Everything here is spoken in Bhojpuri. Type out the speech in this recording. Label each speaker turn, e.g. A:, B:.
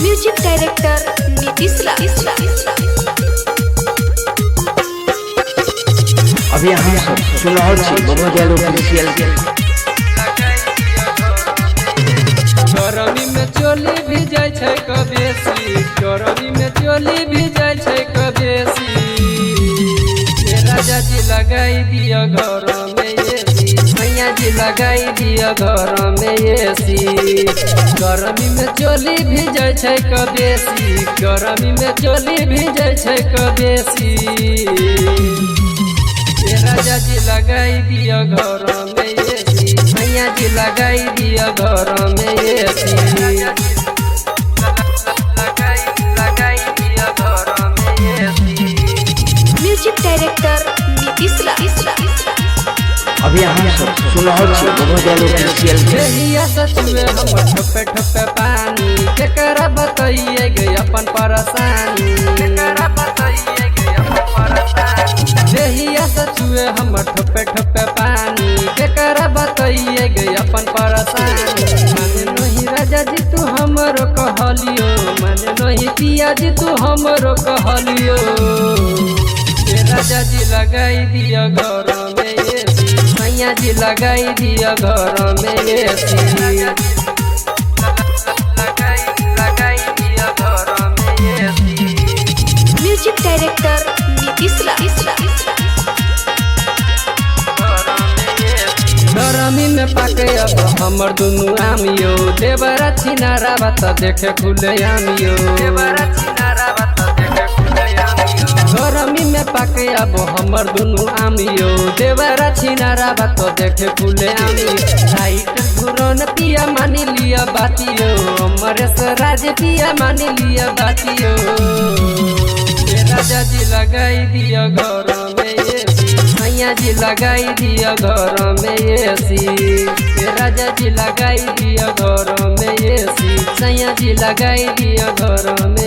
A: म्यूजिक डायरेक्टर नीतीश रा।
B: अभी हम सब सुन रहल छी बबुआ दियाल ऑफिशियल के।
C: गरमी में चोली भी जाय छै कबेसी, गरमी में चोली भी जाय छै कबेसी। राजा जी लगाई दिया घर में एसी, मैया जी लगाई दिया घर में एसी। गरमी में चोली भी जाय छै कबेसी, गरमी में चोली भी जाय छै कबेसी। राजा जी लगाई दिया घर में एसी, मैया जी लगाई दिया घर में एसी। लगाई दिया घर में एसी।
A: म्यूजिक डायरेक्टर नीतीश रा।
B: अभी हम सब सुन रहल छी बबुआ दियाल ऑफिशियल के।
C: देहिया सचुए हम ठोपे ठोपे पानी, केकरा बताइए गए अपन परेशानी, केकरा बताइए गए अपन परेशानी। देहिया सचुए हम ठोपे ठोपे पानी, केकरा बताइए गए अपन परेशानी। माने नहीं राजा जी तू हमरो कहलियो, माने नहीं पिया जी तू हमरो कहलियो। राजा जी लगाई दिया घर में एसी, मैया जी लगाई दिया घर में एसी। लगाई दिया घर में एसी।
A: म्यूजिक डायरेक्टर नीतीश रा।
C: गरमी में पाके अब हमर दुनु आमियो, देवरा छिनारा बात देखे खुले आमियो, देवरा छिनारा बात देखे खुले आमियो। गरमी में पाके अब हमर दुनु आमियो, देवरा छिनारा बात देखे खुले आमियो। राइट घुरन पिया मानी लिया बातियो, अमरेश राज पिया मानी लिया बातियो। राजा जी लगाई दिया घर में एसी, मैया जी लगाई दिया घर में एसी। राजा जी लगाई दिया घर में एसी, सैया जी लगाई दिया घर में